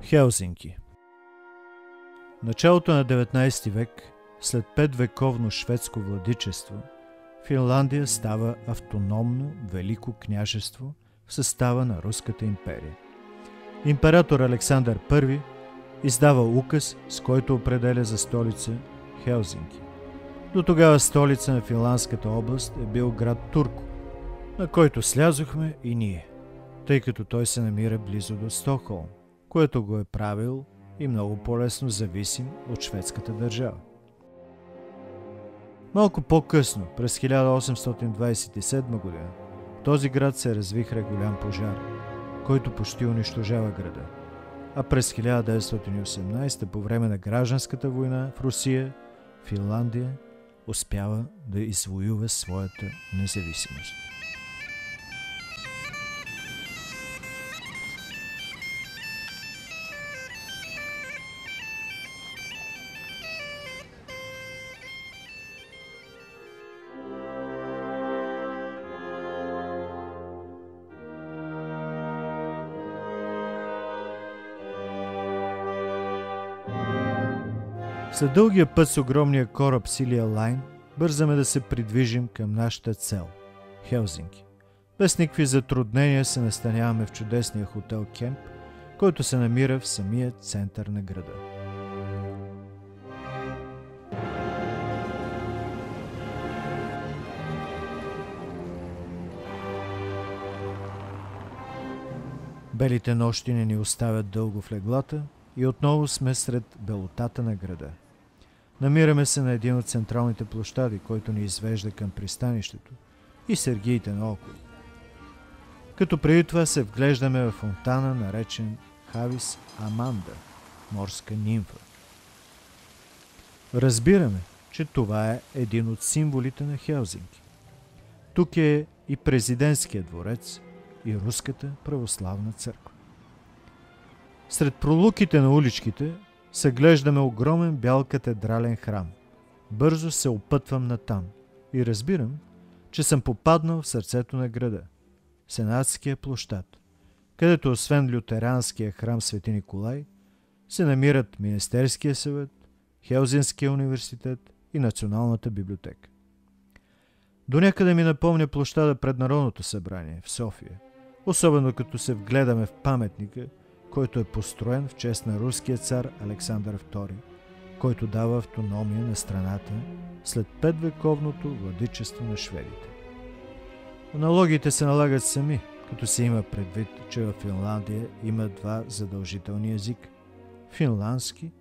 Хелзинки. Началото на 19 век, след 5-вековно шведско владичество, Финландия става автономно велико княжество в състава на Руската империя. Император Александър I издава указ, с който определя за столица Хелзинки. До тогава столица на финландската област е бил град Турку, на който слязохме и ние, тъй като той се намира близо до Стокхолм, което го е правил и много по-лесно зависим от шведската държава. Малко по-късно, през 1827 година, в този град се развихря голям пожар, който почти унищожава града. А през 1918, по време на гражданската война в Русия, Финландия успява да извоюва своята независимост. След дългия път с огромния кораб Силия Лайн, бързаме да се придвижим към нашата цел – Хелзинки. Без никакви затруднения се настаняваме в чудесния хотел Кемп, който се намира в самия център на града. Белите нощи не ни оставят дълго в леглата и отново сме сред белотата на града. Намираме се на един от централните площади, който ни извежда към пристанището и сергиите наоколо. Като преди това се вглеждаме в фонтана, наречен Хавис Аманда, морска нимфа. Разбираме, че това е един от символите на Хелзинки. Тук е и президентския дворец, и Руската православна църква. Сред пролуките на уличките съглеждаме огромен бял катедрален храм. Бързо се опътвам натам и разбирам, че съм попаднал в сърцето на града, Сенатския площад, където освен лютеранския храм Свети Николай, се намират Министерския съвет, Хелзинския университет и Националната библиотека. До някъде ми напомня площада пред Народното събрание в София, особено като се вгледаме в паметника, който е построен в чест на руския цар Александър II, който дава автономия на страната след 5-вековното владичество на шведите. Аналогиите се налагат сами, като се има предвид, че в Финландия има два задължителни езика – финландски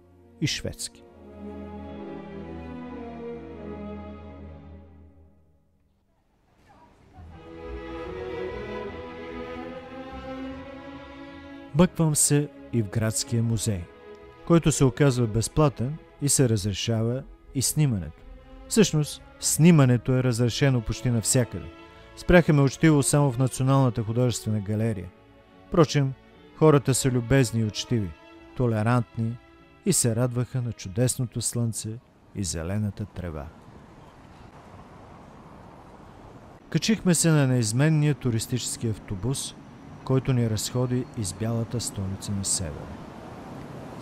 и шведски. Бъквам се и в градския музей, който се оказва безплатен и се разрешава и снимането. Всъщност, снимането е разрешено почти навсякъде. Спряха ме учтиво само в Националната художествена галерия. Впрочем, хората са любезни и учтиви, толерантни и се радваха на чудесното слънце и зелената трева. Качихме се на неизменния туристически автобус, който ни разходи из бялата столица на севера.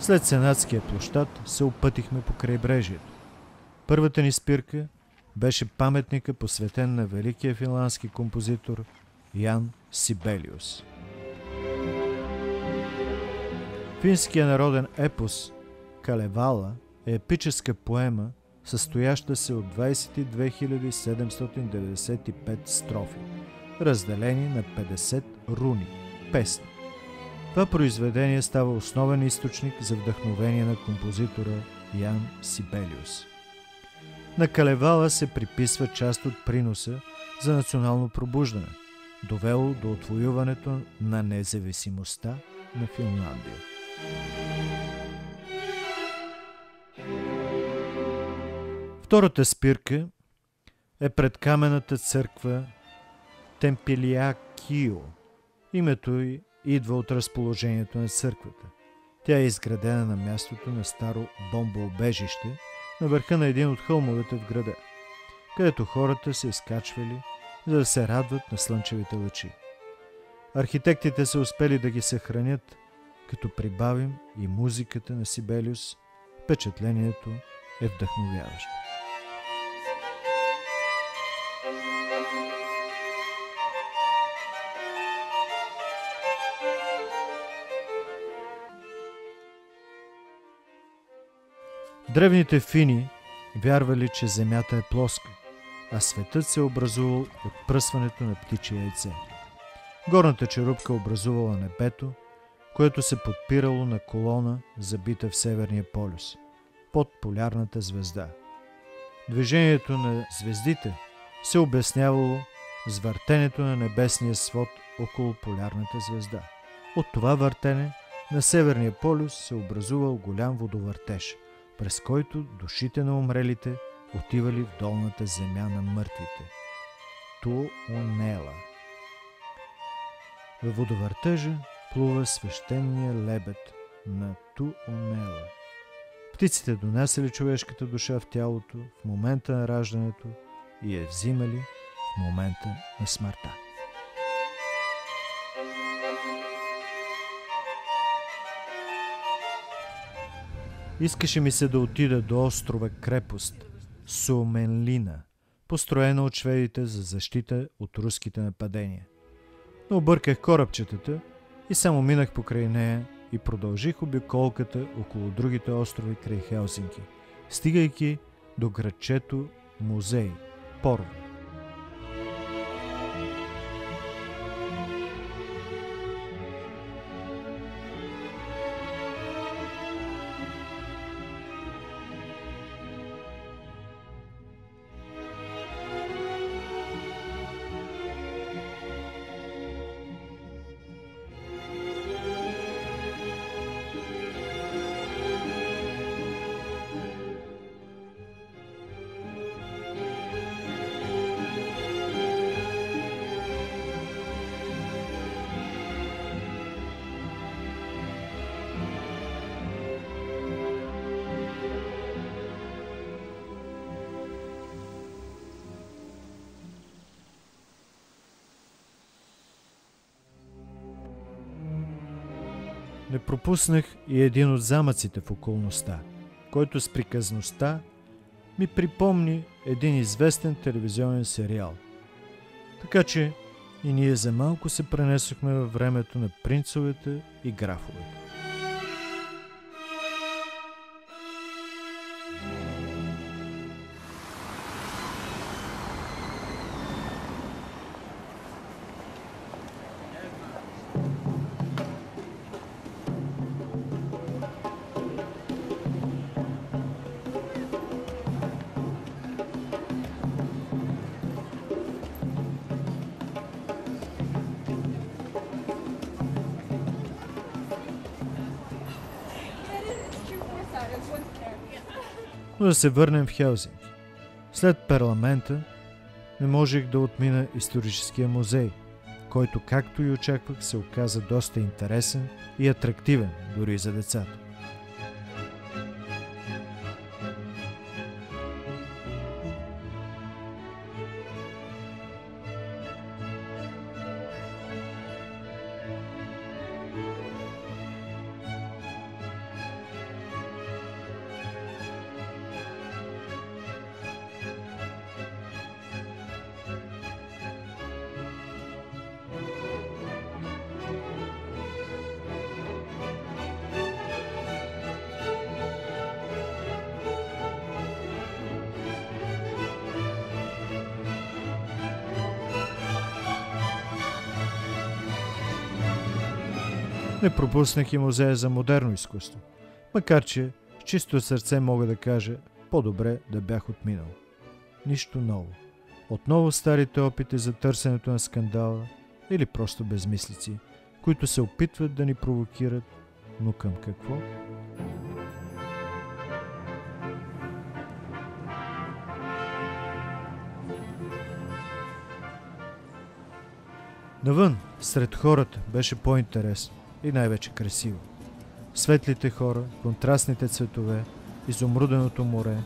След Сенатския площад се опътихме по крайбрежието. Първата ни спирка беше паметника, посветен на великия финландски композитор Ян Сибелиус. Финският народен епос Калевала е епическа поема, състояща се от 22 795 строфи, разделени на 50 руни, песни. Това произведение става основен източник за вдъхновение на композитора Ян Сибелиус. На Калевала се приписва част от приноса за национално пробуждане, довело до отвоюването на независимостта на Финландия. Втората спирка е пред каменната църква Темпилиакио. Името й идва от разположението на църквата. Тя е изградена на мястото на старо бомбоубежище на върха на един от хълмовете в града, където хората се изкачвали, за да се радват на слънчевите лъчи. Архитектите са успели да ги съхранят Като прибавим и музиката на Сибелиус, впечатлението е вдъхновяващо. Древните фини вярвали, че Земята е плоска, а светът се е образувал от пръсването на птичие яйце. Горната черупка образувала небето, което се подпирало на колона, забита в Северния полюс, под полярната звезда. Движението на звездите се обяснявало с въртенето на небесния свод около полярната звезда. От това въртене на Северния полюс се образувал голям водовъртеж, през който душите на умрелите отивали в долната земя на мъртвите. Туонела. Във водовъртежа плува свещения лебед на Туонела. Птиците донасяли човешката душа в тялото в момента на раждането и я взимали в момента на смъртта. Искаше ми се да отида до острова крепост Суменлина, построена от шведите за защита от руските нападения. Но обърках корабчетата и само минах покрай нея и продължих обиколката около другите острови край Хелсинки, стигайки до градчето музей Порво. Не пропуснах и един от замъците в околността, който с приказността ми припомни един известен телевизионен сериал. Така че и ние за малко се пренесохме във времето на принцовете и графовете. Но да се върнем в Хелсинки. След парламента не можех да отмина историческия музей, който, както и очаквах, се оказа доста интересен и атрактивен дори за децата. Не пропуснах и музея за модерно изкуство, макар че с чисто сърце мога да кажа, по-добре да бях отминал. Нищо ново. Отново старите опити за търсенето на скандала или просто безмислици, които се опитват да ни провокират, но към какво? Навън, сред хората, беше по-интересно и най-вече красиво. Светлите хора, контрастните цветове, изумруденото море,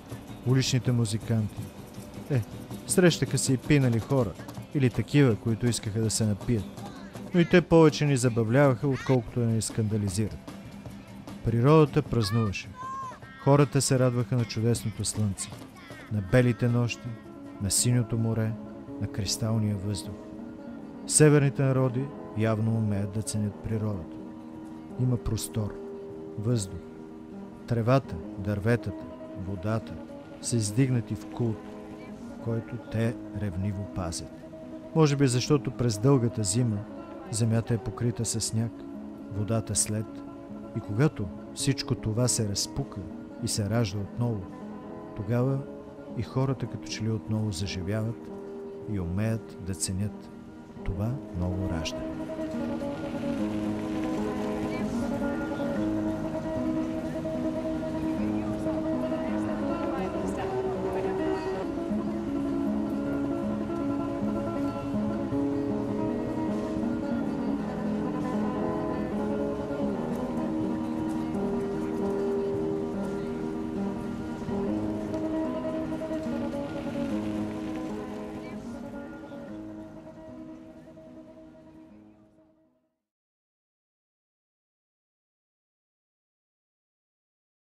уличните музиканти. Срещаха се и пинали хора, или такива, които искаха да се напият. Но и те повече ни забавляваха, отколкото да ни скандализират. Природата празнуваше. Хората се радваха на чудесното слънце, на белите нощи, на синьото море, на кристалния въздух. Северните народи явно умеят да ценят природата. Има простор, въздух. Тревата, дърветата, водата са издигнати в култ, който те ревниво пазят. Може би защото през дългата зима земята е покрита със сняг, водата с лед, и когато всичко това се разпука и се ражда отново, тогава и хората като че ли отново заживяват и умеят да ценят това ново раждане.